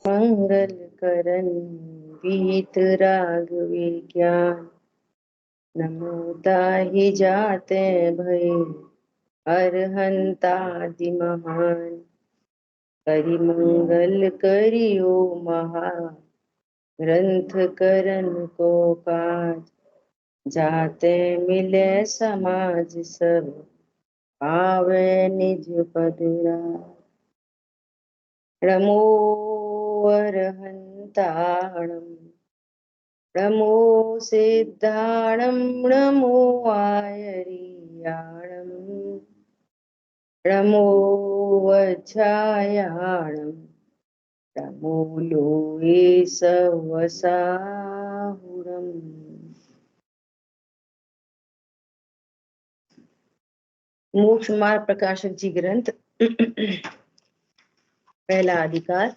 मंगल करन गीत राग विज्ञान। नमो ताहि जाते भय अरहंतादि महान। करि मंगल करियो महा ग्रंथ करन को काज। जाते मिले समाज सब पावे निज पद राज। नमो अरहंताणं नमो सिद्धाणं नमो आयर्याणं नमो वज्रायाणं नमो लोये सवसाहुरम्। मोक्ष मार्ग प्रकाशक जी ग्रंथ पहला अधिकार।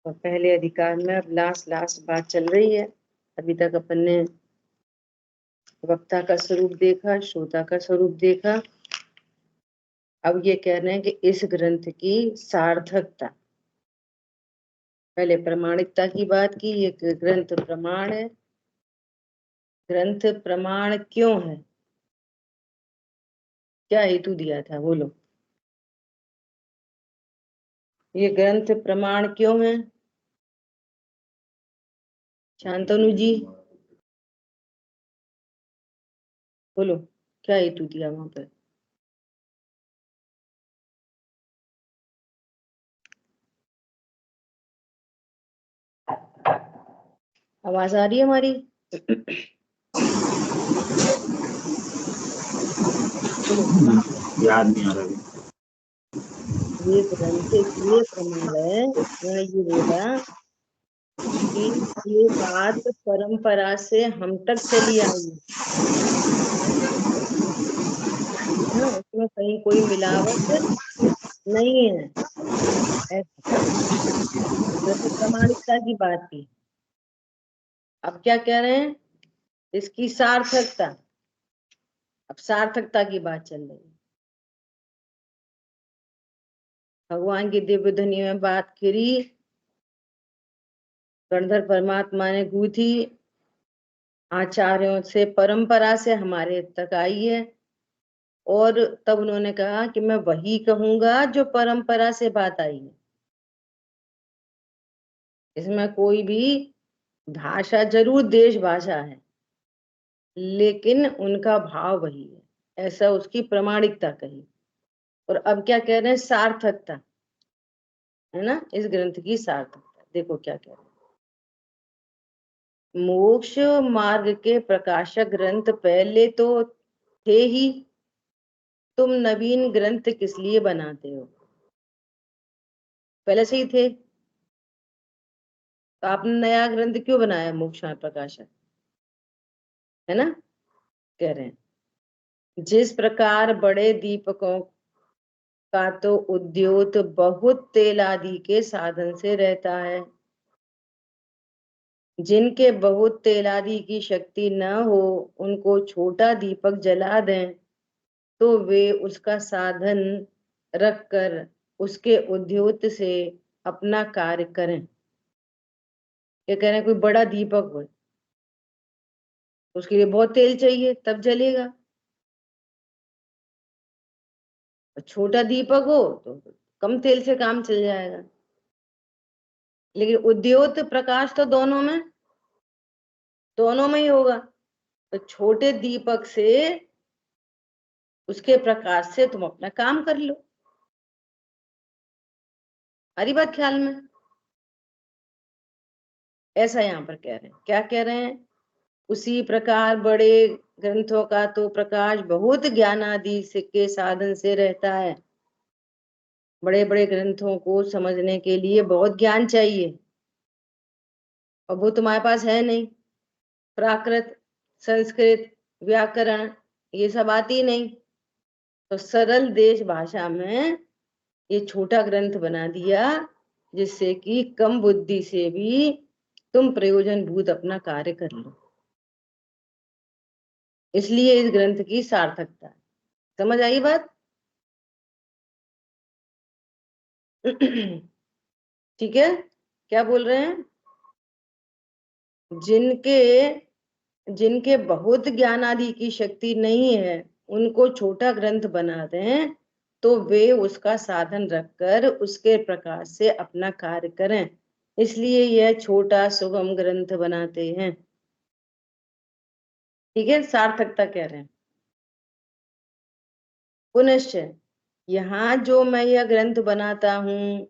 और पहले अधिकार में अब लास्ट बात चल रही है। अभी तक अपन ने वक्ता का स्वरूप देखा, श्रोता का स्वरूप देखा। अब ये कह रहे हैं कि इस ग्रंथ की सार्थकता। पहले प्रमाणिकता की बात की, ये ग्रंथ प्रमाण है। ग्रंथ प्रमाण क्यों है, क्या हेतु दिया था, बोलो। ये ग्रंथ प्रमाण क्यों है शांतनु जी, बोलो क्या हेतु दिया वहां पर। आवाज आ रही है हमारी? याद नहीं आ रहा। ये ग्रंथ इसलिए प्रमाण है, उन्होंने ये बोला कि ये बात परंपरा से हम तक चली आई है, उसमें कहीं कोई मिलावट नहीं है। ऐसा तो प्रामाणिकता की बात की। अब क्या कह रहे हैं, इसकी सार्थकता। अब सार्थकता की बात चल रही है। भगवान की दिव्य ध्वनि में बात करी, गणधर परमात्मा ने गूंथी, आचार्यों से परंपरा से हमारे तक आई है। और तब उन्होंने कहा कि मैं वही कहूंगा जो परंपरा से बात आई है। इसमें कोई भी भाषा, जरूर देश भाषा है, लेकिन उनका भाव वही है, ऐसा उसकी प्रामाणिकता कही। और अब क्या कह रहे हैं, सार्थकता है ना इस ग्रंथ की सार्थकता। देखो क्या कह रहे हैं, मोक्ष मार्ग के प्रकाशक ग्रंथ पहले तो थे ही, तुम नवीन ग्रंथ किस लिए बनाते हो। पहले से ही थे, तो आपने नया ग्रंथ क्यों बनाया मोक्ष मार्ग प्रकाशक, है ना। कह रहे हैं जिस प्रकार बड़े दीपकों का तो उद्योत बहुत तेल आदि के साधन से रहता है, जिनके बहुत तेल आदि की शक्ति न हो, उनको छोटा दीपक जला दें तो वे उसका साधन रखकर उसके उद्योत से अपना कार्य करें। क्या कह रहे हैं, कोई बड़ा दीपक हो, उसके लिए बहुत तेल चाहिए तब जलेगा। छोटा दीपक हो तो कम तेल से काम चल जाएगा। लेकिन उद्योत प्रकाश तो दोनों में ही होगा। तो छोटे दीपक से, उसके प्रकाश से तुम अपना काम कर लो। हरी बात ख्याल में, ऐसा यहाँ पर कह रहे हैं। क्या कह रहे हैं, उसी प्रकार बड़े ग्रंथों का तो प्रकाश बहुत ज्ञान आदि के साधन से रहता है। बड़े बड़े ग्रंथों को समझने के लिए बहुत ज्ञान चाहिए, और वो तुम्हारे पास है नहीं। प्राकृत, संस्कृत, व्याकरण ये सब आती नहीं, तो सरल देश भाषा में ये छोटा ग्रंथ बना दिया, जिससे कि कम बुद्धि से भी तुम प्रयोजन भूत अपना कार्य कर लो। इसलिए इस ग्रंथ की सार्थकता है। समझ आई बात? ठीक है, क्या बोल रहे हैं? जिनके बहुत ज्ञान आदि की शक्ति नहीं है, उनको छोटा ग्रंथ बना दें तो वे उसका साधन रखकर उसके प्रकाश से अपना कार्य करें, इसलिए यह छोटा सुगम ग्रंथ बनाते हैं। ठीक है, सार्थकता कह रहे हैं। पुनश्च यहाँ जो मैं यह ग्रंथ बनाता हूँ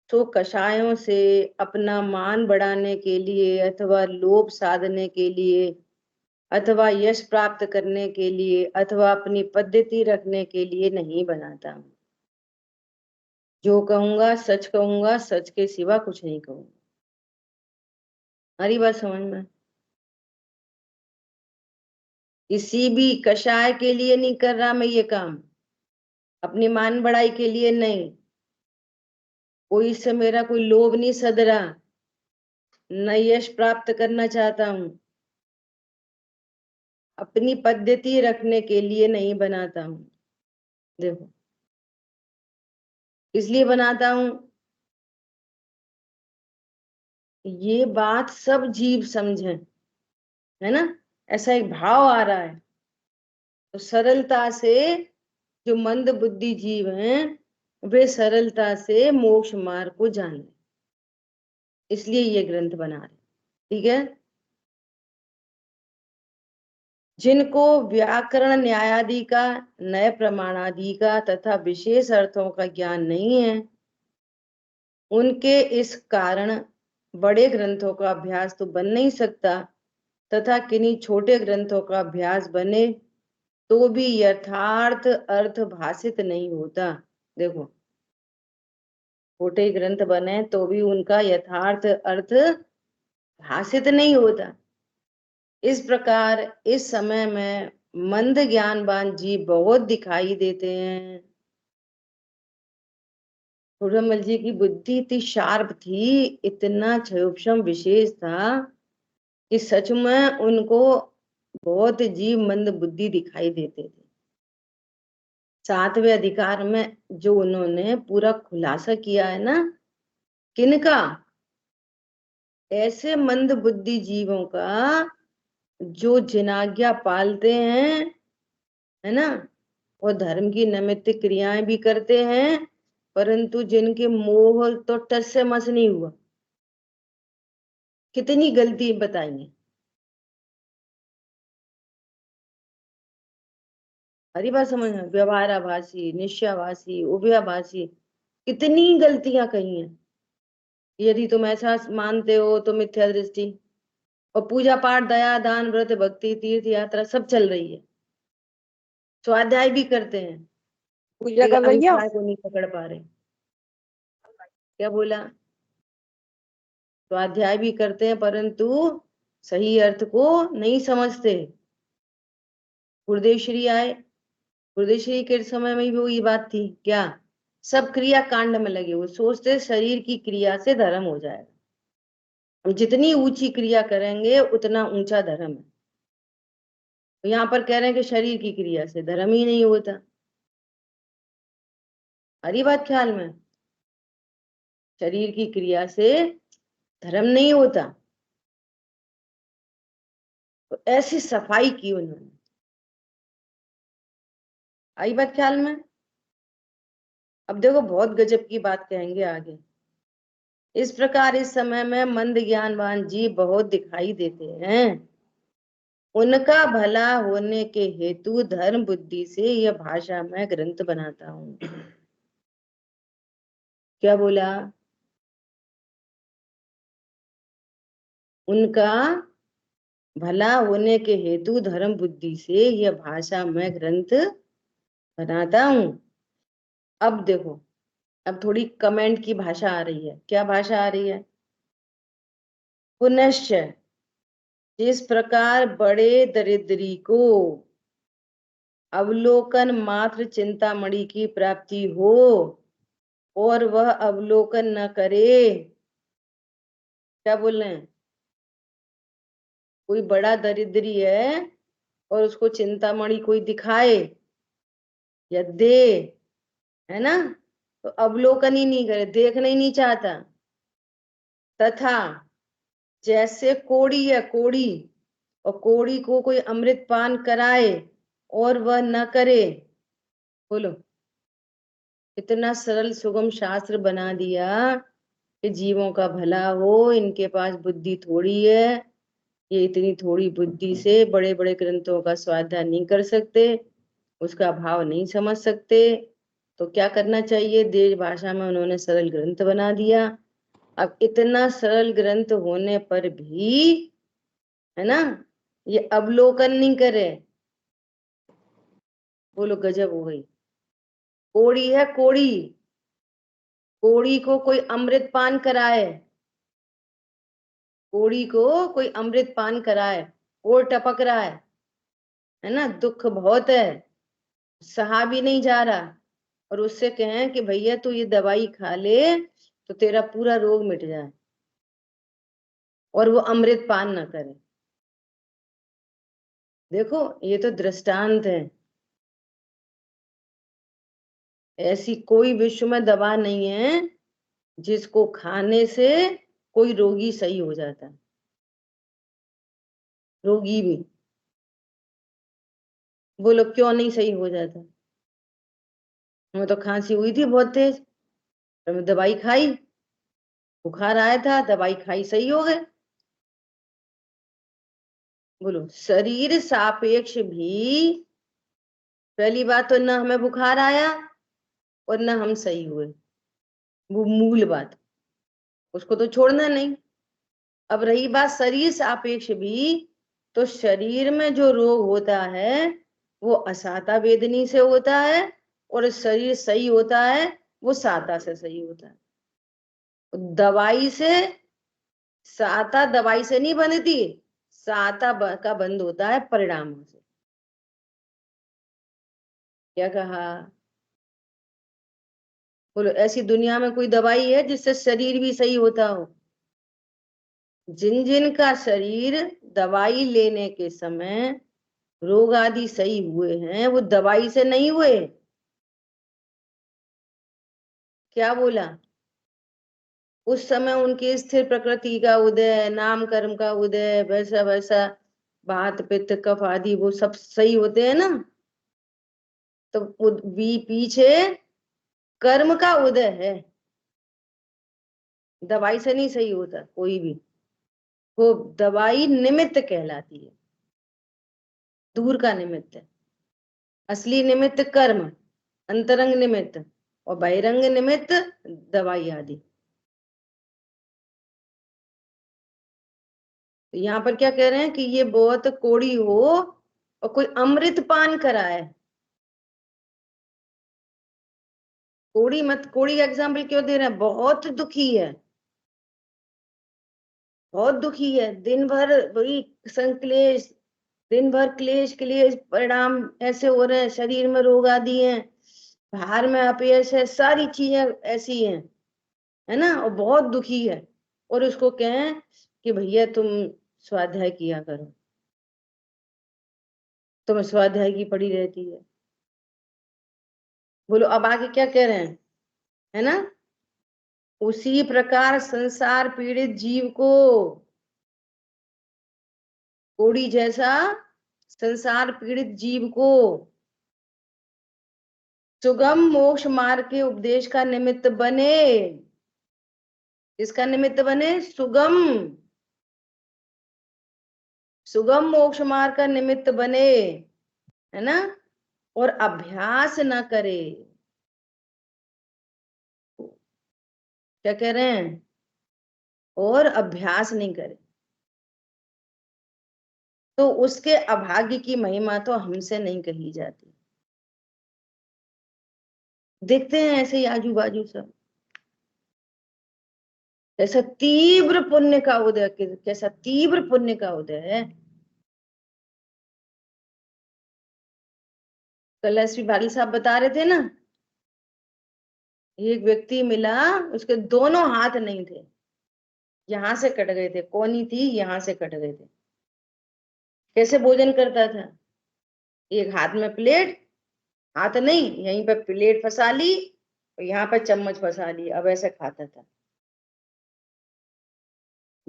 तो कषायों से अपना मान बढ़ाने के लिए अथवा लोभ साधने के लिए अथवा यश प्राप्त करने के लिए अथवा अपनी पद्धति रखने के लिए नहीं बनाता हूँ। जो कहूंगा सच कहूंगा, सच के सिवा कुछ नहीं कहूंगा। हमारी बात समझ में? किसी भी कषाय के लिए नहीं कर रहा मैं ये काम, अपनी मान बढ़ाई के लिए नहीं, कोई से मेरा कोई लोभ नहीं सध रहा, न यश प्राप्त करना चाहता हूं, अपनी पद्धति रखने के लिए नहीं बनाता हूं। देखो, इसलिए बनाता हूं, ये बात सब जीव समझें, है ना? ऐसा एक भाव आ रहा है तो सरलता से जो मंद बुद्धि जीव हैं वे सरलता से मोक्ष मार्ग को जान लें, इसलिए ये ग्रंथ बना रहे। ठीक है, जिनको व्याकरण न्यायादि का, नए प्रमाणादि का तथा विशेष अर्थों का ज्ञान नहीं है, उनके इस कारण बड़े ग्रंथों का अभ्यास तो बन नहीं सकता, तथा किन्हीं छोटे ग्रंथों का अभ्यास बने तो भी यथार्थ अर्थ भाषित नहीं होता। देखो, छोटे ग्रंथ बने तो भी उनका यथार्थ अर्थ भाषित नहीं होता। इस प्रकार इस समय में मंद ज्ञानवान जीव बहुत दिखाई देते हैं। थोड़ामल जी की बुद्धि इतनी शार्प थी, इतना क्षयोपम विशेष था कि सच में उनको बहुत जीव मंद बुद्धि दिखाई देते थे। 7वें अधिकार में जो उन्होंने पूरा खुलासा किया है ना, किनका? ऐसे मंद बुद्धि जीवों का जो जिनाज्ञा पालते हैं, है ना, और धर्म की नैमित्तिक क्रियाएं भी करते हैं, परंतु जिनके मोह तो टस से मस नहीं हुआ। कितनी गलती बताइए, हरी बात समझ में? व्यवहाराभासी, निश्चयाभासी, उभयाभासी, कितनी गलतियां कही हैं। यदि तुम ऐसा मानते हो तो मिथ्या दृष्टि, और पूजा पाठ दया दान व्रत भक्ति तीर्थ यात्रा सब चल रही है, स्वाध्याय भी करते हैं, पूजा लेकिन कर रही है। अभिप्राय को नहीं पकड़ पा रहे। क्या बोला? स्वाध्याय भी करते हैं परंतु सही अर्थ को नहीं समझते। गुरुदेव श्री आए, गुरुदेव श्री के समय में भी वही बात थी। क्या? सब क्रिया कांड में लगे हुए, सोचते शरीर की क्रिया से धर्म हो जाएगा, हम जितनी ऊंची क्रिया करेंगे उतना ऊंचा धर्म है। तो यहाँ पर कह रहे हैं कि शरीर की क्रिया से धर्म ही नहीं होता। हरी बात ख्याल में? शरीर की क्रिया से धर्म नहीं होता। तो ऐसी सफाई की उन्होंने। आई बात ख्याल में? अब देखो, बहुत गजब की बात कहेंगे आगे। इस प्रकार इस समय में मंद ज्ञानवान जीव बहुत दिखाई देते हैं, उनका भला होने के हेतु धर्म बुद्धि से यह भाषा में ग्रंथ बनाता हूँ। क्या बोला? उनका भला होने के हेतु धर्म बुद्धि से यह भाषा में ग्रंथ बनाता हूँ। अब देखो, अब थोड़ी कमेंट की भाषा आ रही है। क्या भाषा आ रही है? पुनश्च जिस प्रकार बड़े दरिद्री को अवलोकन मात्र चिंतामणि की प्राप्ति हो और वह अवलोकन न करे। क्या बोल रहे हैं? कोई बड़ा दरिद्री है और उसको चिंतामणि कोई दिखाए या दे, है ना, तो अवलोकन ही नहीं करे, देखना ही नहीं चाहता, तथा जैसे कोड़ी है कोड़ी, और कोड़ी को कोई अमृत पान कराए और वह न करे। बोलो, इतना सरल सुगम शास्त्र बना दिया कि जीवों का भला हो। इनके पास बुद्धि थोड़ी है, ये इतनी थोड़ी बुद्धि से बड़े बड़े ग्रंथों का स्वाध्याय नहीं कर सकते, उसका भाव नहीं समझ सकते। तो क्या करना चाहिए, देश भाषा में उन्होंने सरल ग्रंथ बना दिया। अब इतना सरल ग्रंथ होने पर भी, है ना, ये अवलोकन नहीं करे। बोलो, गजब हो गई। कोड़ी है कोड़ी, कोड़ी को कोई अमृत पान कराए, कोड़ी को कोई अमृत पान कराए, और टपक रहा है ना, दुख बहुत है, सहा भी नहीं जा रहा, और उससे कहें कि भैया तू ये दवाई खा ले तो तेरा पूरा रोग मिट जाए, और वो अमृत पान ना करे। देखो, ये तो दृष्टांत है। ऐसी कोई विश्व में दवा नहीं है जिसको खाने से कोई रोगी सही हो जाता है, रोगी भी। बोलो, क्यों नहीं सही हो जाता? हमें तो खांसी हुई थी बहुत तेज, तो मैं दवाई खाई, बुखार आया था, दवाई खाई, सही हो गए। बोलो, शरीर सापेक्ष भी पहली बात तो ना हमें बुखार आया और ना हम सही हुए, वो मूल बात, उसको तो छोड़ना नहीं। अब रही बात शरीर सापेक्ष भी, तो शरीर में जो रोग होता है वो असाता वेदनी से होता है, और शरीर सही होता है वो साता से सही होता है। दवाई से, साता दवाई से नहीं बनती, साता का बंद होता है परिणामों से। क्या कहा? बोलो, ऐसी दुनिया में कोई दवाई है जिससे शरीर भी सही होता हो? जिन जिन का शरीर दवाई लेने के समय रोग आदि सही हुए हैं, वो दवाई से नहीं हुए। क्या बोला? उस समय उनकी स्थिर प्रकृति का उदय, नाम कर्म का उदय, वैसा वैसा बात पित्त कफ आदि वो सब सही होते हैं ना। तो पीछे कर्म का उदय है, दवाई से नहीं सही होता कोई भी। वो दवाई निमित्त कहलाती है, दूर का निमित्त है। असली निमित्त कर्म, अंतरंग निमित्त, और बहिरंग निमित्त दवाई आदि। तो यहाँ पर क्या कह रहे हैं कि ये बहुत कोड़ी हो और कोई अमृत पान कराए। कोड़ी मत, कोड़ी का एग्जाम्पल क्यों दे रहे हैं? बहुत दुखी है, बहुत दुखी है, दिन भर वही संक्लेश, दिन भर क्लेश क्लेश परिणाम ऐसे हो रहे हैं, शरीर में रोग आदि हैं, बाहर में अपयश है, सारी चीजें ऐसी हैं, है ना, और बहुत दुखी है। और उसको कहें कि भैया तुम स्वाध्याय किया करो, तुम्हें स्वाध्याय की पड़ी रहती है। बोलो, अब आगे क्या कह रहे हैं, है ना, उसी प्रकार संसार पीड़ित जीव को, कोड़ी जैसा संसार पीड़ित जीव को सुगम मोक्ष मार्ग के उपदेश का निमित्त बने। इसका निमित्त बने, सुगम, सुगम मोक्ष मार्ग का निमित्त बने, है ना, और अभ्यास न करे। क्या कह रहे हैं? और अभ्यास नहीं करे तो उसके अभाग्य की महिमा तो हमसे नहीं कही जाती। देखते हैं ऐसे ही आजू बाजू सब, ऐसा तीव्र पुण्य का उदय, कैसा तीव्र पुण्य का उदय है। कल एसपी भाली साहब बता रहे थे ना, एक व्यक्ति मिला, उसके दोनों हाथ नहीं थे, यहां से कट गए थे, कोनी थी, यहां से कट गए थे। कैसे भोजन करता था? एक हाथ में प्लेट, हाथ नहीं, यहीं पे प्लेट फंसा ली और यहाँ पे चम्मच फंसा ली, अब ऐसे खाता था।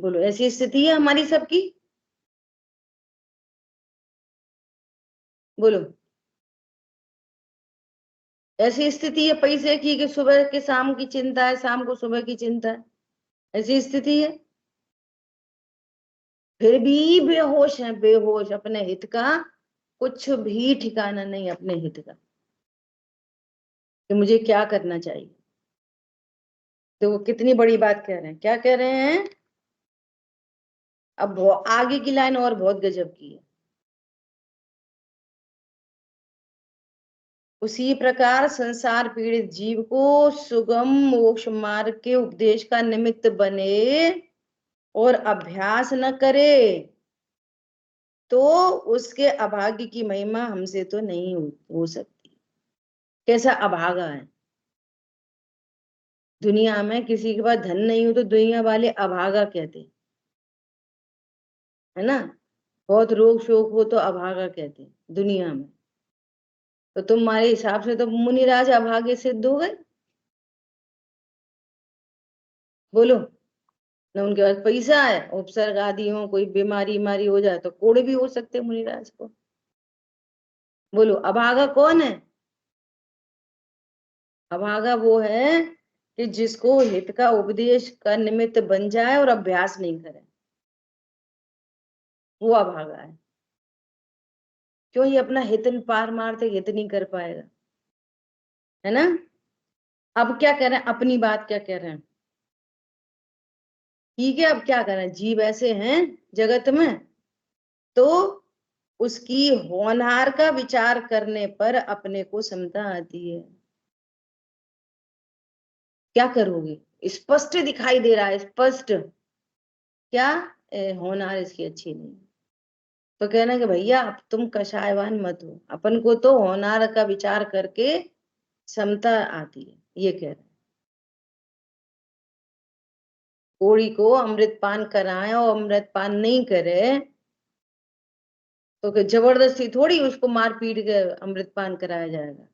बोलो, ऐसी स्थिति है हमारी सबकी? बोलो, ऐसी स्थिति है पैसे की कि सुबह के शाम की चिंता है, शाम को सुबह की चिंता है, ऐसी स्थिति है? फिर भी बेहोश है, बेहोश, अपने हित का कुछ भी ठिकाना नहीं, अपने हित का कि मुझे क्या करना चाहिए। तो वो कितनी बड़ी बात कह रहे हैं, क्या कह रहे हैं? अब आगे की लाइन और बहुत गजब की है। उसी प्रकार संसार पीड़ित जीव को सुगम मोक्ष मार्ग के उपदेश का निमित्त बने और अभ्यास न करे तो उसके अभाग्य की महिमा हमसे तो नहीं हो सकती। कैसा अभागा है? दुनिया में किसी के पास धन नहीं हो तो दुनिया वाले अभागा कहते, है ना? बहुत रोग शोक हो तो अभागा कहते दुनिया में। तो तुम्हारे हिसाब से तो मुनिराज अभागे सिद्ध हो गए। बोलो, न उनके पास पैसा है, उपसर्ग आदि हो, कोई बीमारी बीमारी हो जाए तो कोड़े भी हो सकते मुनिराज को। बोलो, अभागा कौन है? अभागा वो है कि जिसको हित का उपदेश का निमित्त बन जाए और अभ्यास नहीं करे, वो अभागा है। क्यों? ये अपना हित पार मारते हित नहीं कर पाएगा, है ना? अब क्या कह रहे हैं, अपनी बात क्या कह रहे हैं? ठीक है, अब क्या करें, जीव ऐसे हैं जगत में, तो उसकी होनहार का विचार करने पर अपने को समता आती है। क्या करोगे? स्पष्ट दिखाई दे रहा है, स्पष्ट। क्या? होनहार इसकी अच्छी नहीं। तो कहना कि भैया अब तुम कषायवान मत हो, अपन को तो होनहार का विचार करके समता आती है, ये कह रहे हैं। कोड़ी को अमृत पान कराए और अमृत पान नहीं करे तो जबरदस्ती थोड़ी उसको मार पीट के अमृत पान कराया जाएगा।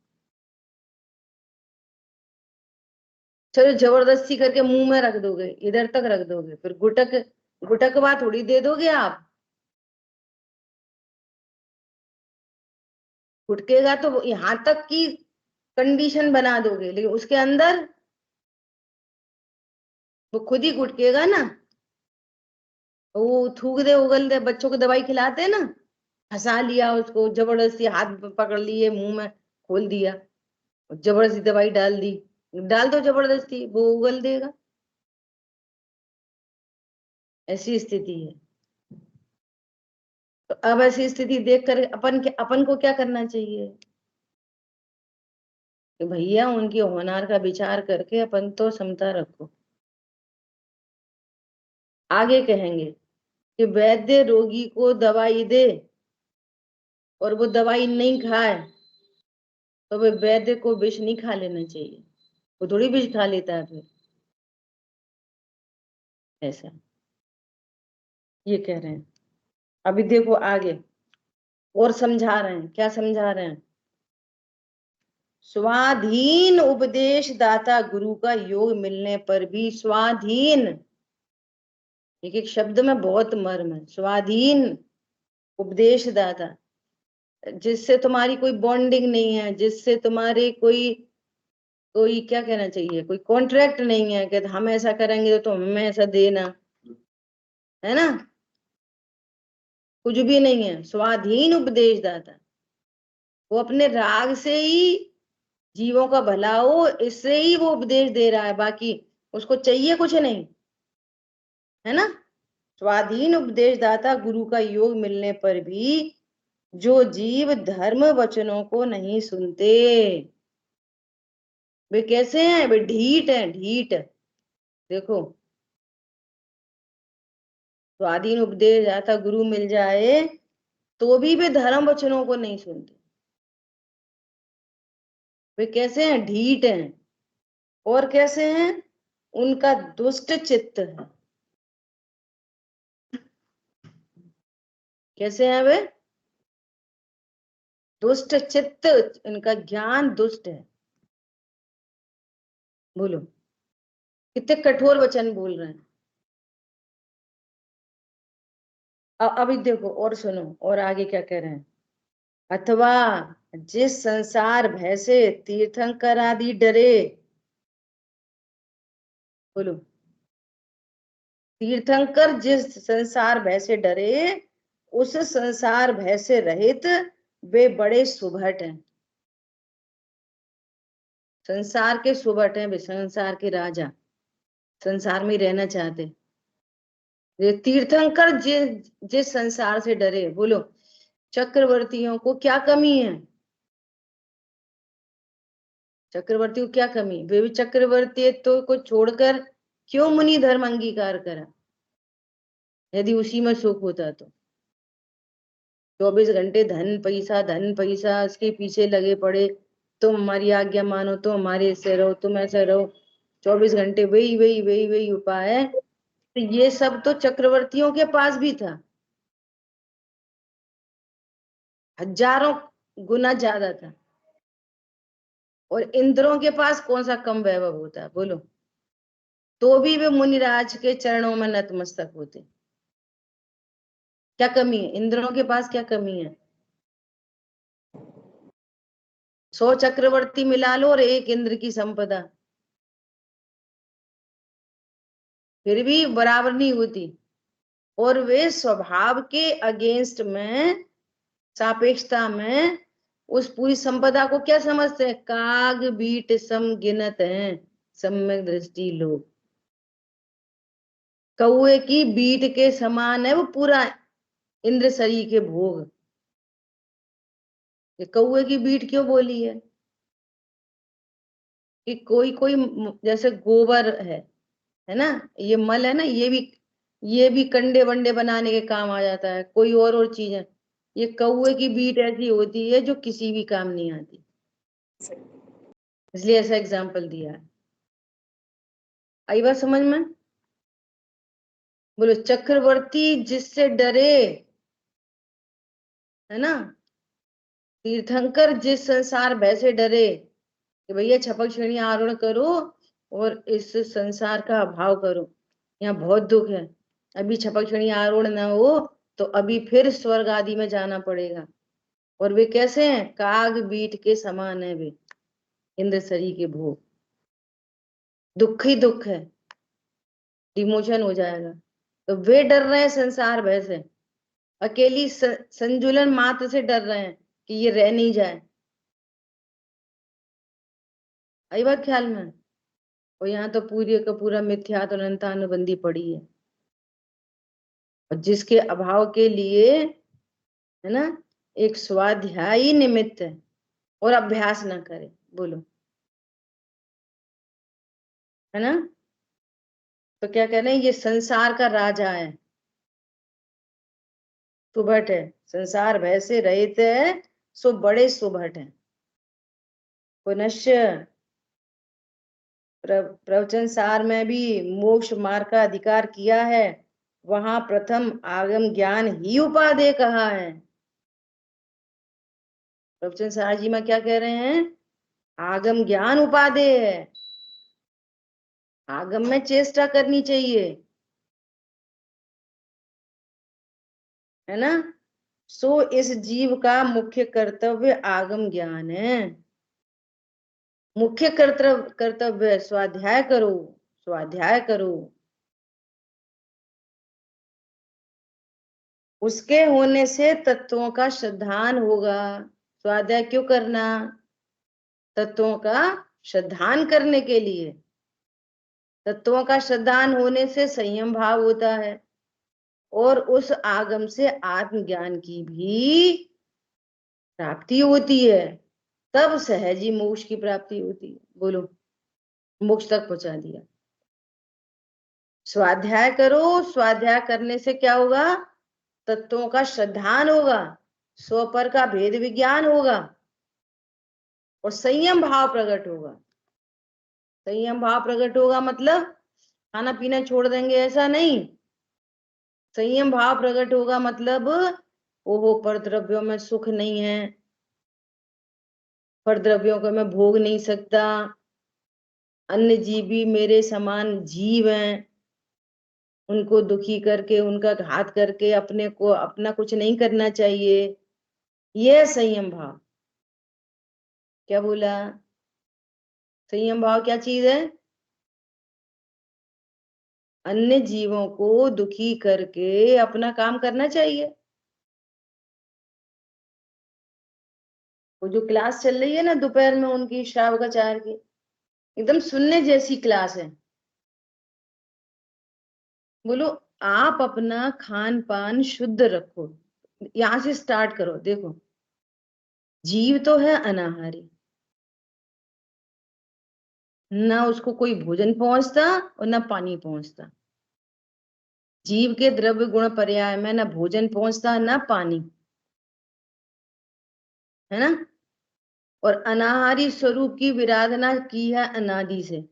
चलो जबरदस्ती करके मुंह में रख दोगे, इधर तक रख दोगे, फिर गुटक गुटकवा थोड़ी दे दोगे आप। गुटकेगा तो यहां तक की कंडीशन बना दोगे, लेकिन उसके अंदर वो खुद ही गुटकेगा ना। वो थूक दे उगल दे, बच्चों को दवाई खिलाते हैं ना, फंसा लिया उसको जबरदस्ती, हाथ पकड़ लिए, मुंह में खोल दिया, जबरदस्ती दवाई डाल दी, डाल दो जबरदस्ती, वो उगल देगा। ऐसी स्थिति है। तो अब ऐसी स्थिति देखकर अपन को क्या करना चाहिए कि भैया उनकी होनहार का विचार करके अपन तो समता रखो। आगे कहेंगे कि वैद्य रोगी को दवाई दे और वो दवाई नहीं खाए तो वे वैद्य को विष नहीं खा लेना चाहिए, वो थोड़ी विष खा लेता है फिर। ऐसा ये कह रहे हैं। अभी देखो आगे और समझा रहे हैं, क्या समझा रहे हैं? स्वाधीन उपदेश दाता गुरु का योग मिलने पर भी, स्वाधीन, एक एक शब्द में बहुत मर्म है। स्वाधीन उपदेश दाता, जिससे तुम्हारी कोई बॉन्डिंग नहीं है, जिससे तुम्हारी कोई कोई क्या कहना चाहिए, कोई कॉन्ट्रैक्ट नहीं है कि हम ऐसा करेंगे तो हमें ऐसा देना, है ना? कुछ भी नहीं है। स्वाधीन उपदेश दाता, वो अपने राग से ही जीवों का भला हो इससे ही वो उपदेश दे रहा है, बाकी उसको चाहिए कुछ नहीं, है ना? स्वाधीन उपदेश दाता गुरु का योग मिलने पर भी जो जीव धर्म वचनों को नहीं सुनते, वे कैसे हैं? वे ढीठ हैं, ढीठ। देखो, स्वाधीन उपदेश दाता गुरु मिल जाए तो भी वे धर्म वचनों को नहीं सुनते। वे कैसे हैं? ढीठ हैं। और कैसे हैं? उनका दुष्ट चित्त है। कैसे हैं वे? दुष्ट चित्त, इनका ज्ञान दुष्ट है। बोलो, कितने कठोर वचन बोल रहे हैं। अभी देखो और सुनो, और आगे क्या कह रहे हैं। अथवा जिस संसार भय से तीर्थंकर आदि डरे। बोलो। तीर्थंकर जिस संसार भय से डरे, उस संसार भय से रहित वे बड़े सुभट हैं। संसार के सुभट हैं वे, संसार के राजा, संसार में रहना चाहते। ये तीर्थंकर जिस संसार से डरे। बोलो, चक्रवर्तियों को क्या कमी है? चक्रवर्ती को क्या कमी? वे भी चक्रवर्ती तो को छोड़कर क्यों मुनि धर्म अंगीकार करा, यदि उसी में सुख होता तो। 24 घंटे धन पैसा उसके पीछे लगे पड़े, तुम हमारी आज्ञा मानो, तुम हमारे ऐसे रहो, तुम ऐसे रहो, 24 घंटे वही वही वही वही उपाय है। तो ये सब तो चक्रवर्तियों के पास भी था, हजारों गुना ज्यादा था। और इंद्रों के पास कौन सा कम वैभव होता है? बोलो। तो भी वे मुनिराज के चरणों में नतमस्तक होते। क्या कमी है इंद्रों के पास? क्या कमी है? 100 चक्रवर्ती मिला लो और एक इंद्र की संपदा, फिर भी बराबर नहीं होती। और वे स्वभाव के अगेंस्ट में, सापेक्षता में, उस पूरी संपदा को क्या समझते हैं? काग बीट सम गिनत है सम्यक दृष्टि लोग। कौए की बीट के समान है वो पूरा इंद्र शरीर के भोग। ये कौए की बीट क्यों बोली है? कि कोई कोई जैसे गोबर है ना, ये मल है ना, ये भी कंडे वंडे बनाने के काम आ जाता है, कोई और चीज है। ये कौए की बीट ऐसी होती है जो किसी भी काम नहीं आती, इसलिए ऐसा एग्जाम्पल दिया है। आई बात समझ में? बोलो, चक्रवर्ती जिससे डरे, है ना, तीर्थंकर जिस संसार भय से डरे कि भैया छपक श्रेणी आरोहण करो और इस संसार का अभाव करो, यहाँ बहुत दुख है, अभी छपक श्रेणी आरोहण ना हो तो अभी फिर स्वर्ग आदि में जाना पड़ेगा। और वे कैसे हैं? काग बीट के समान है वे, इंद्र शरीर के भोग। दुख ही दुख है, डिमोशन हो जाएगा। तो वे डर रहे हैं संसार भय से, अकेली संजुलन मात्र से डर रहे हैं कि ये रह नहीं जाए। आई बात ख्याल में? और यहाँ तो पूरी का पूरा मिथ्यात्व अनंता अनुबंधी पड़ी है, और जिसके अभाव के लिए, है ना, एक स्वाध्यायी निमित्त है और अभ्यास ना करे। बोलो, है ना? तो क्या कह रहे हैं? ये संसार का राजा है, सुभट है, संसार भय से रहित है, सो बड़े सुभट है। पुनश्च प्रवचन सार में भी मोक्ष मार्ग का अधिकार किया है, वहां प्रथम आगम ज्ञान ही उपादेय कहा है। प्रवचन सार जी में क्या कह रहे हैं? आगम ज्ञान उपादेय है, आगम में चेष्टा करनी चाहिए, है ना। सो इस जीव का मुख्य कर्तव्य आगम ज्ञान है, मुख्य कर्तव्य स्वाध्याय करो, स्वाध्याय करो। उसके होने से तत्वों का श्रद्धान होगा। स्वाध्याय क्यों करना? तत्वों का श्रद्धान करने के लिए। तत्वों का श्रद्धान होने से संयम भाव होता है, और उस आगम से आत्मज्ञान की भी प्राप्ति होती है, तब सहजी मोक्ष की प्राप्ति होती है। बोलो, मोक्ष तक पहुंचा दिया। स्वाध्याय करो, स्वाध्याय करने से क्या होगा? तत्वों का श्रद्धान होगा, स्वपर का भेद विज्ञान होगा, और संयम भाव प्रकट होगा। संयम भाव प्रकट होगा मतलब खाना पीना छोड़ देंगे ऐसा नहीं। संयम भाव प्रकट होगा मतलब, ओहो पर द्रव्यों में सुख नहीं है, पर द्रव्यों को मैं भोग नहीं सकता, अन्य जीव भी मेरे समान जीव हैं, उनको दुखी करके, उनका घात करके अपने को अपना कुछ नहीं करना चाहिए। ये संयम भाव। क्या बोला? संयम भाव क्या चीज है? अन्य जीवों को दुखी करके अपना काम करना चाहिए। वो जो क्लास चल रही है ना दोपहर में उनकी श्रावकाचार्य की, एकदम सुनने जैसी क्लास है। बोलो, आप अपना खान पान शुद्ध रखो, यहां से स्टार्ट करो। देखो, जीव तो है अनाहारी, ना उसको कोई भोजन पहुंचता और ना पानी पहुंचता। जीव के द्रव्य गुण पर्याय में ना भोजन पहुंचता ना पानी, है ना। और अनाहारी स्वरूप की विराधना की है अनादि से,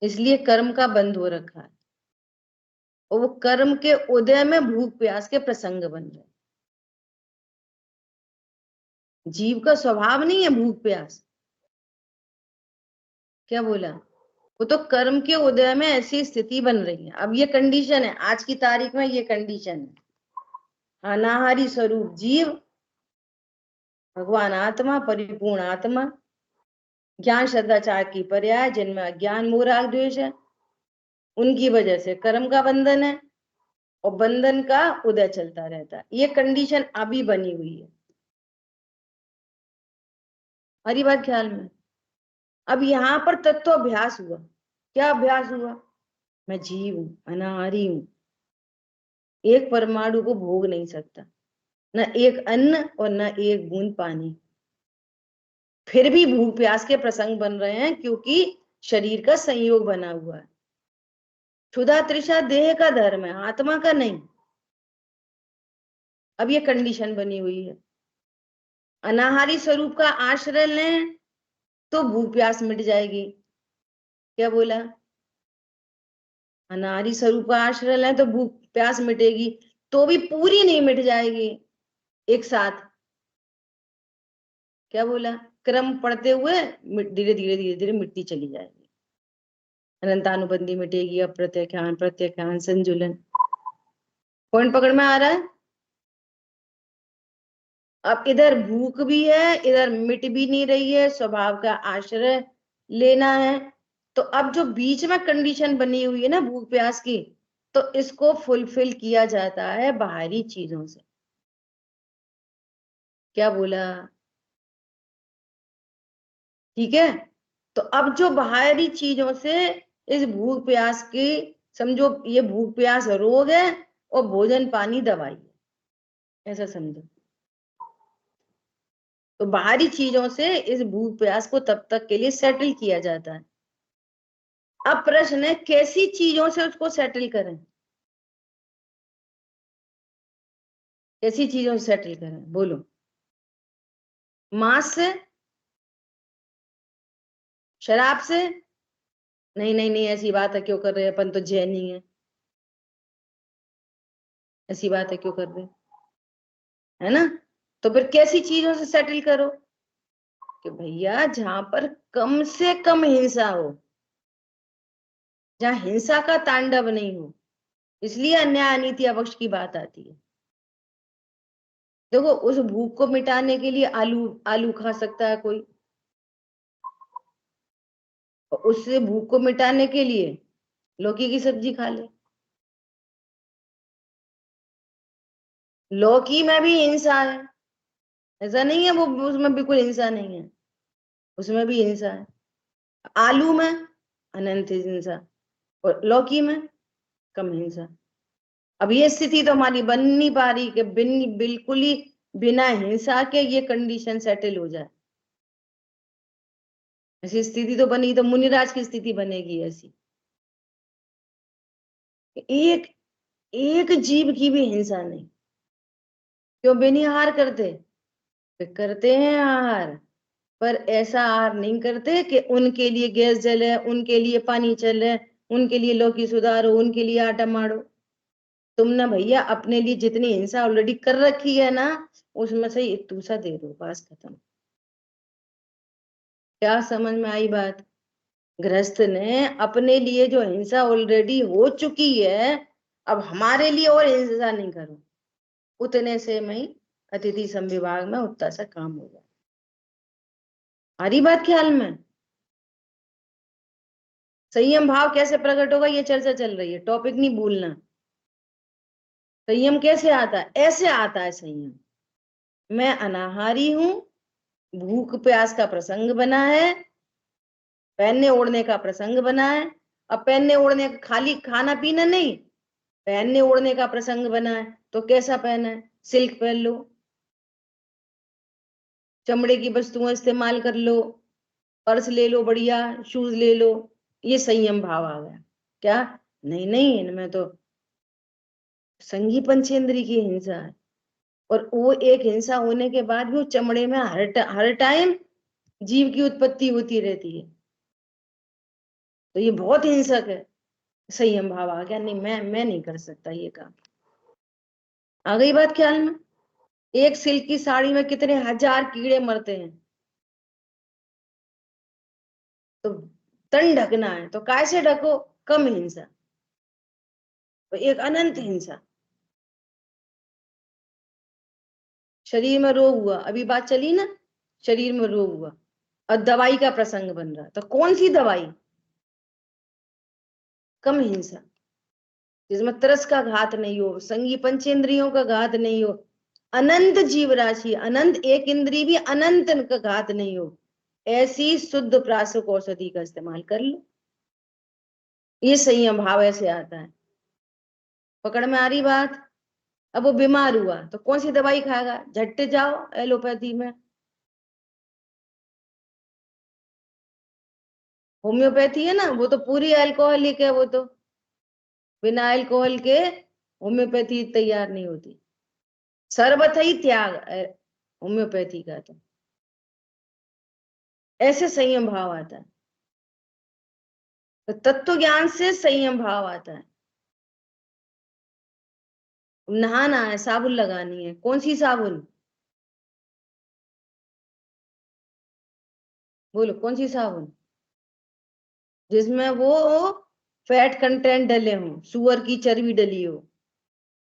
इसलिए कर्म का बंध हो रखा है। और वो कर्म के उदय में भूख प्यास के प्रसंग बन रहे। जीव का स्वभाव नहीं है भूख प्यास। क्या बोला? वो तो कर्म के उदय में ऐसी स्थिति बन रही है। अब ये कंडीशन है, आज की तारीख में ये कंडीशन है। अनाहारी स्वरूप जीव, भगवान आत्मा, परिपूर्ण आत्मा, ज्ञान श्रद्धाचार की पर्याय, जिनमें अज्ञान मोह राग द्वेष है, उनकी वजह से कर्म का बंधन है और बंधन का उदय चलता रहता है। ये कंडीशन अभी बनी हुई है। हरी बात ख्याल में। अब यहाँ पर तत्वाभ्यास हुआ। क्या अभ्यास हुआ? मैं जीव हूं, अनाहारी हूं, एक परमाणु को भोग नहीं सकता, न एक अन्न और न एक बूंद पानी। फिर भी भूख प्यास के प्रसंग बन रहे हैं, क्योंकि शरीर का संयोग बना हुआ है। क्षुधा तृषा देह का धर्म है, आत्मा का नहीं। अब ये कंडीशन बनी हुई है। अनाहारी स्वरूप का आश्रय लें तो भूख प्यास मिट जाएगी। क्या बोला? अनाहारी स्वरूप का आश्रय लें तो भूख प्यास मिटेगी, तो भी पूरी नहीं मिट जाएगी एक साथ। क्या बोला? क्रम पढ़ते हुए धीरे धीरे धीरे धीरे मिटती चली जाएगी। अनंतानुबंधी मिटेगी, अप्रत्याख्यान, प्रत्याख्यान, संजुलन। पॉइंट पकड़ में आ रहा है? अब इधर भूख भी है, इधर मिट भी नहीं रही है, स्वभाव का आश्रय लेना है। तो अब जो बीच में कंडीशन बनी हुई है ना भूख प्यास की, तो इसको फुलफिल किया जाता है बाहरी चीजों से। क्या बोला? ठीक है। तो अब जो बाहरी चीजों से इस भूख प्यास की, समझो ये भूख प्यास रोग है और भोजन पानी दवाई है, ऐसा समझो। तो बाहरी चीजों से इस भूख प्यास को तब तक के लिए सेटल किया जाता है। अब प्रश्न है, कैसी चीजों से उसको सेटल करें? कैसी चीजों से सेटल करें? बोलो। मांस से? शराब से? नहीं नहीं नहीं, ऐसी बात है क्यों कर रहे हैं, अपन तो जैन ही है। ऐसी बात है क्यों कर रहे हैं, है ना। तो फिर कैसी चीजों से सेटल करो? कि भैया जहां पर कम से कम हिंसा हो, जहां हिंसा का तांडव नहीं हो, इसलिए अन्याय अनीति अवक्ष की बात आती है। देखो, उस भूख को मिटाने के लिए आलू आलू खा सकता है कोई, और उससे भूख को मिटाने के लिए लौकी की सब्जी खा ले। लौकी में भी हिंसा है, ऐसा नहीं है वो उसमें बिल्कुल हिंसा नहीं है, उसमें भी हिंसा है। आलू में अनंत हिंसा और लौकी में कम हिंसा। अब ये स्थिति तो हमारी बन नहीं पा रही कि बिल्कुल ही बिना हिंसा के ये कंडीशन सेटल हो जाए। ऐसी स्थिति तो बनी तो मुनिराज की स्थिति बनेगी ऐसी। एक एक जीव की भी हिंसा नहीं। क्यों बेनिहार करते? वे करते हैं आहार, पर ऐसा आहार नहीं करते कि उनके लिए गैस जले, उनके लिए पानी चले, उनके लिए लौकी सुधारो, उनके लिए आटा मारो। तुम ना भैया अपने लिए जितनी हिंसा ऑलरेडी कर रखी है ना, उसमें से एक दूसरा दे दो, बस खत्म। क्या समझ में आई बात? गृहस्थ ने अपने लिए जो हिंसा ऑलरेडी हो चुकी है, अब हमारे लिए और हिंसा नहीं करो, उतने से मैं अतिथि संविभाग में उतना सा काम हो गया। आ रही बात ख्याल में? संयम भाव कैसे प्रकट होगा, ये चर्चा चल रही है, टॉपिक नहीं भूलना। संयम कैसे आता है? ऐसे आता है संयम। मैं अनाहारी हूं, भूख प्यास का प्रसंग बना है, पहनने ओढ़ने का प्रसंग बना है। अब पहनने ओढ़ने का खाली खाना पीना नहीं, पहनने ओढ़ने का प्रसंग बना है, तो कैसा पहना है? सिल्क पहन लो, चमड़े की वस्तुएं इस्तेमाल कर लो, पर्स ले लो, बढ़िया शूज ले लो, ये संयम भाव आ गया। क्या? नहीं नहीं, इनमें तो संघी पंचेंद्री की हिंसा है, और वो एक हिंसा होने के बाद भी वो चमड़े में हर टाइम जीव की उत्पत्ति होती रहती है, तो ये बहुत हिंसक है। संयम भाव आ गया, नहीं मैं नहीं कर सकता ये काम। आ गई बात ख्याल में? एक सिल्क की साड़ी में कितने हजार कीड़े मरते हैं, तो तन ढकना है तो कैसे ढको? कम हिंसा, तो एक अनंत हिंसा। शरीर में रोग हुआ, अभी बात चली ना, शरीर में रोग हुआ और दवाई का प्रसंग बन रहा, तो कौन सी दवाई? कम हिंसा, जिसमें तरस का घात नहीं हो, संगी पंचेंद्रियों का घात नहीं हो, अनंत जीव राशि, अनंत एक इंद्री भी अनंत का घात नहीं हो, ऐसी शुद्ध प्राशुक औषधि का इस्तेमाल कर लो। ये संयम भाव ऐसे आता है। पकड़ में आ रही बात? अब वो बीमार हुआ तो कौन सी दवाई खाएगा? झट जाओ एलोपैथी में, होम्योपैथी है ना, वो तो पूरी अल्कोहलिक है, वो तो बिना अल्कोहल के होम्योपैथी तैयार नहीं होती, सर्वथा ही त्याग होम्योपैथी का। तो ऐसे संयम भाव आता है, तो तत्व ज्ञान से संयम भाव आता है। नहाना है, साबुन लगानी है, कौन सी साबुन? बोलो कौन सी साबुन? जिसमें वो फैट कंटेंट डले हो, सुअर की चर्बी डली हो,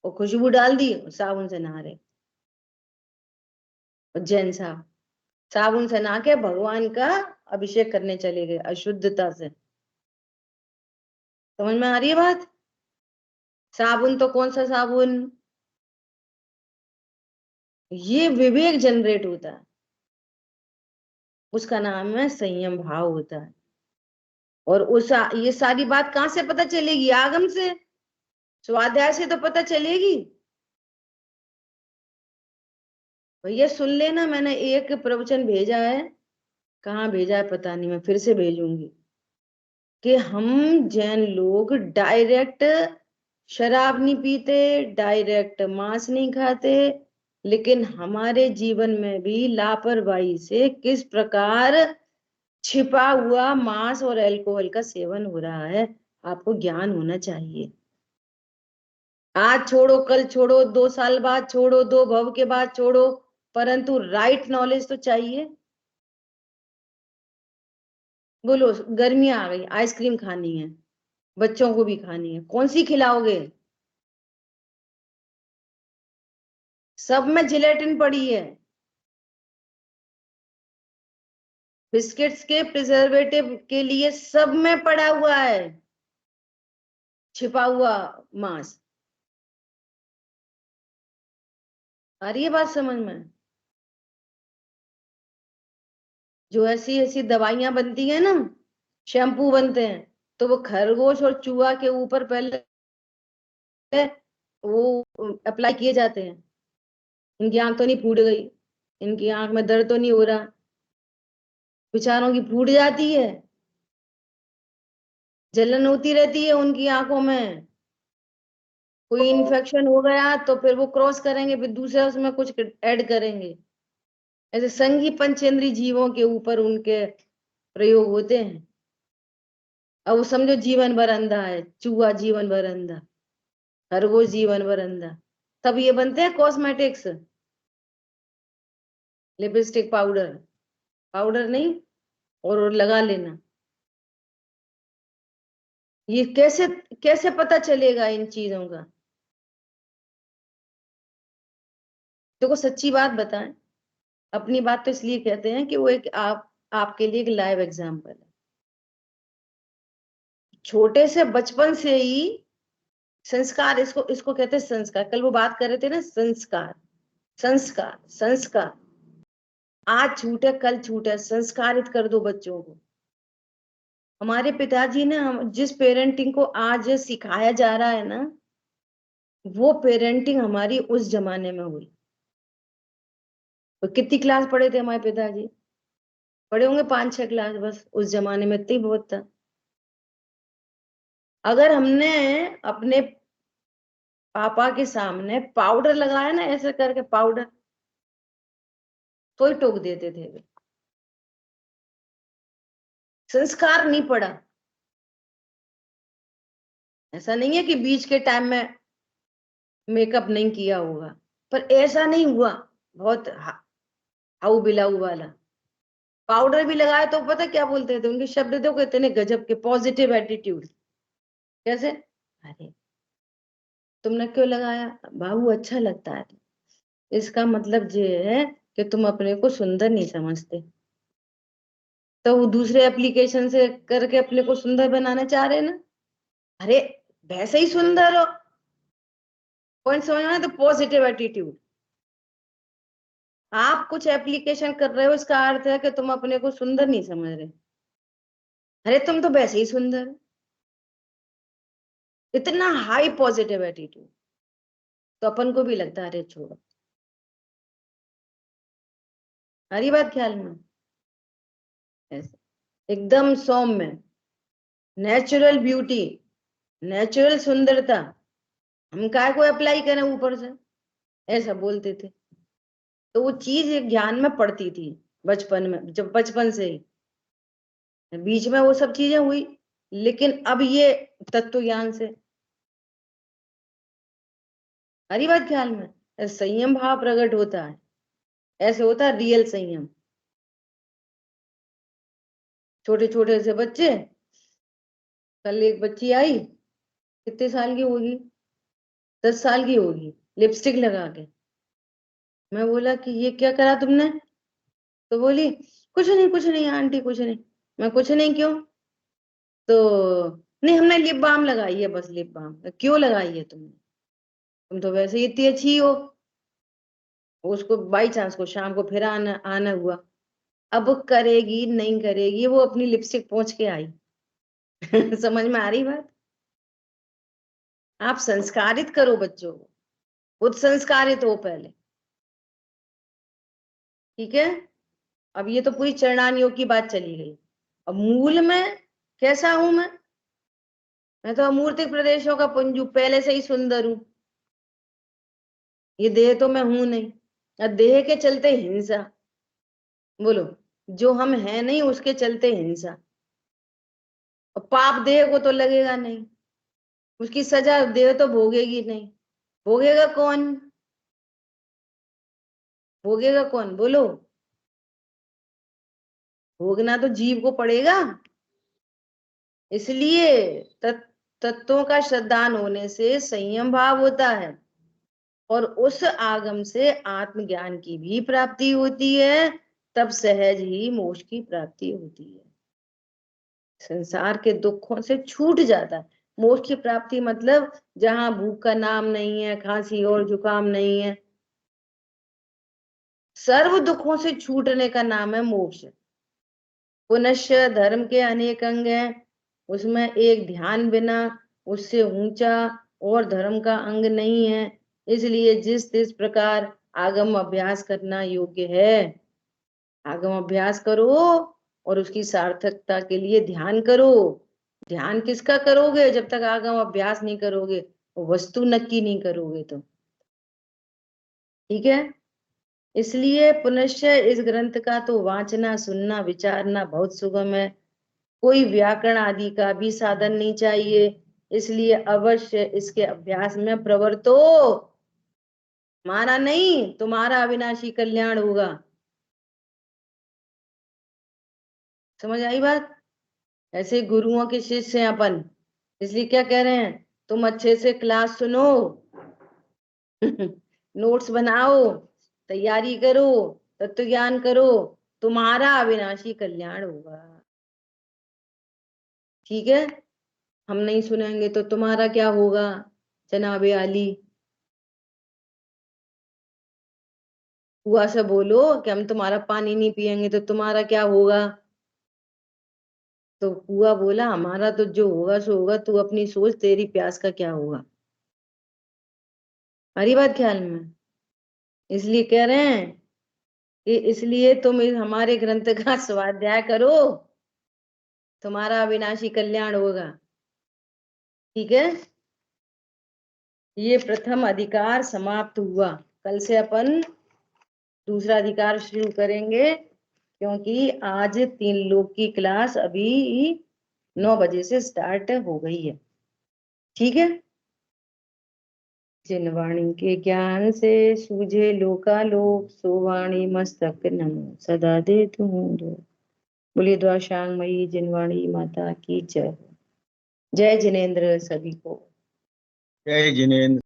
और खुशबू डाल दी, साबुन से नहा रहे। जैन साहब साबुन से नहा के भगवान का अभिषेक करने चले गए अशुद्धता से। समझ में आ रही है बात? साबुन तो कौन सा साबुन? ये विवेक जनरेट होता है, उसका नाम है संयम भाव होता है। और उस ये सारी बात कहां से पता चलेगी? आगम से, स्वाध्याय से तो पता चलेगी। भैया सुन लेना, मैंने एक प्रवचन भेजा है, कहाँ भेजा है पता नहीं, मैं फिर से भेजूंगी, कि हम जैन लोग डायरेक्ट शराब नहीं पीते, डायरेक्ट मांस नहीं खाते, लेकिन हमारे जीवन में भी लापरवाही से किस प्रकार छिपा हुआ मांस और अल्कोहल का सेवन हो रहा है, आपको ज्ञान होना चाहिए। आज छोड़ो, कल छोड़ो, 2 साल बाद छोड़ो, 2 भव के बाद छोड़ो, परंतु राइट नॉलेज तो चाहिए। बोलो, गर्मी आ गई, आइसक्रीम खानी है, बच्चों को भी खानी है, कौन सी खिलाओगे? सब में जिलेटिन पड़ी है, बिस्किट्स के प्रिजर्वेटिव के लिए सब में पड़ा हुआ है छिपा हुआ मांस। आ रही है बात समझ में? जो ऐसी ऐसी दवाइयां बनती है ना, शैम्पू बनते हैं, तो वो खरगोश और चूहा के ऊपर पहले वो अप्लाई किए जाते हैं। इनकी आंख तो नहीं फूट गई, इनकी आंख में दर्द तो नहीं हो रहा, बेचारों की फूट जाती है, जलन होती रहती है उनकी आंखों में, कोई इन्फेक्शन हो गया तो फिर वो क्रॉस करेंगे, फिर दूसरा उसमें कुछ ऐड करेंगे। ऐसे संघी पंचेंद्री जीवों के ऊपर उनके प्रयोग होते हैं। अब वो समझो जीवन भर अंधा है, चूहा जीवन भर अंधा, खरगोश जीवन भर अंधा, तब ये बनते हैं कॉस्मेटिक्स, लिपस्टिक पाउडर, पाउडर नहीं, और लगा लेना। ये कैसे कैसे पता चलेगा इन चीजों का? देखो सच्ची बात बताएं, अपनी बात तो इसलिए कहते हैं कि वो एक आपके लिए एक लाइव एग्जाम्पल है। छोटे से बचपन से ही संस्कार, इसको इसको कहते हैं संस्कार। कल वो बात कर रहे थे ना, संस्कार संस्कार संस्कार। आज छूटे कल छूटे, संस्कारित कर दो बच्चों को। हमारे पिताजी ने, हम जिस पेरेंटिंग को आज सिखाया जा रहा है ना, वो पेरेंटिंग हमारी उस जमाने में हुई। तो कितनी क्लास पढ़े थे हमारे पिताजी? पढ़े होंगे 5-6 क्लास, बस उस जमाने में इतनी बहुत था। अगर हमने अपने पापा के सामने पाउडर लगाया ना, ऐसे करके पाउडर, तो ही टोक देते थे वे। संस्कार नहीं पड़ा। ऐसा नहीं है कि बीच के टाइम में मेकअप नहीं किया होगा, पर ऐसा नहीं हुआ। बहुत हाउ बिलाऊ वाला पाउडर भी लगाया तो पता क्या बोलते थे? उनके शब्द देखो इतने गजब के, पॉजिटिव एटीट्यूड। कैसे? अरे तुमने क्यों लगाया बाबू, अच्छा लगता है। इसका मतलब ये है कि तुम अपने को सुंदर नहीं समझते, तो वो दूसरे एप्लीकेशन से करके अपने को सुंदर बनाना चाह रहे हैं ना। अरे वैसे ही सुंदर हो। पॉइंट समझ में आया? तो पॉजिटिव एटीट्यूड। आप कुछ एप्लीकेशन कर रहे हो, इसका अर्थ है कि तुम अपने को सुंदर नहीं समझ रहे। अरे तुम तो वैसे ही सुंदर हो। इतना हाई पॉजिटिव एटीट्यूड, तो अपन को भी लगता है अरे छोड़ो। हरी बात ख्याल में? ऐसे एकदम सौम्य, नेचुरल ब्यूटी, नेचुरल सुंदरता, हम काय को अप्लाई करें ऊपर से, ऐसा बोलते थे। तो वो चीज एक ज्ञान में पड़ती थी बचपन में, जब बचपन से ही। बीच में वो सब चीजें हुई, लेकिन अब ये तत्व ज्ञान से। हरी बात ख्याल में? संयम भाव प्रकट होता है, ऐसे होता है रियल संयम। छोटे छोटे से बच्चे, कल एक बच्ची आई, कितने साल की होगी, 10 साल की होगी, लिपस्टिक लगा के। मैं बोला कि ये क्या करा तुमने? तो बोली कुछ नहीं आंटी, कुछ नहीं। मैं कुछ नहीं क्यों? तो नहीं, हमने लिप बाम लगाई है, बस लिप बाम। क्यों लगाई है तुमने? तुम तो वैसे ही इतनी अच्छी हो। उसको बाई चांस को शाम को फिर आना आना हुआ, अब करेगी नहीं करेगी, वो अपनी लिपस्टिक पोंछ के आई। समझ में आ रही बात? आप संस्कारित करो बच्चों को, खुद संस्कारित हो पहले। ठीक है? अब ये तो पूरी चरणान योग की बात चली गई। अब मूल में कैसा हूं मैं तो अमूर्तिक प्रदेशों का पुंजू, पहले से ही सुंदर हूं। ये देह तो मैं हूं नहीं। और देह के चलते हिंसा, बोलो, जो हम हैं नहीं उसके चलते हिंसा। और पाप देह को तो लगेगा नहीं, उसकी सजा देह तो भोगेगी नहीं। भोगेगा कौन? भोगेगा कौन बोलो? भोगना तो जीव को पड़ेगा। इसलिए तत्वों का श्रद्धान होने से संयम भाव होता है, और उस आगम से आत्मज्ञान की भी प्राप्ति होती है। तब सहज ही मोक्ष की प्राप्ति होती है। संसार के दुखों से छूट जाता है। मोक्ष की प्राप्ति मतलब जहां भूख का नाम नहीं है, खांसी और जुकाम नहीं है, सर्व दुखों से छूटने का नाम है मोक्ष। पुनश्च धर्म के अनेक अंग हैं, उसमें एक ध्यान बिना उससे ऊंचा और धर्म का अंग नहीं है। इसलिए जिस प्रकार आगम अभ्यास करना योग्य है, आगम अभ्यास करो, और उसकी सार्थकता के लिए ध्यान करो। ध्यान किसका करोगे जब तक आगम अभ्यास नहीं करोगे? वस्तु नक्की नहीं करोगे तो। ठीक है? इसलिए पुनश्च इस ग्रंथ का तो वांचना, सुनना, विचारना बहुत सुगम है। कोई व्याकरण आदि का भी साधन नहीं चाहिए। इसलिए अवश्य इसके अभ्यास में प्रवृत्त हो। हमारा नहीं, तुम्हारा अविनाशी कल्याण होगा। समझ आई बात? ऐसे गुरुओं के शिष्य हैं अपन। इसलिए क्या कह रहे हैं, तुम अच्छे से क्लास सुनो, नोट्स बनाओ, तैयारी करो, तत्व ज्ञान करो, तुम्हारा अविनाशी कल्याण होगा। ठीक है, हम नहीं सुनेंगे तो तुम्हारा क्या होगा जनाबे आली? हुआ से बोलो कि हम तुम्हारा पानी नहीं पियेंगे तो तुम्हारा क्या होगा? तो हुआ बोला हमारा तो जो होगा सो होगा, तू अपनी सोच, तेरी प्यास का क्या होगा। हमारी बात ख्याल में। इसलिए कह रहे हैं कि इसलिए तुम हमारे ग्रंथ का स्वाध्याय करो, तुम्हारा अविनाशी कल्याण होगा। ठीक है, ये प्रथम अधिकार समाप्त हुआ। कल से अपन दूसरा अधिकार शुरू करेंगे, क्योंकि आज 3 लोग की क्लास अभी 9 बजे से स्टार्ट हो गई है। ठीक है, जिन वाणी के ज्ञान से सूझे लोकालोक, सो वाणी मस्तक नमो सदा दे तुम। बोलिए द्वाशांगमयी जिनवाणी माता की जय। जय जिनेन्द्र सभी को। जय जिनेन्द्र।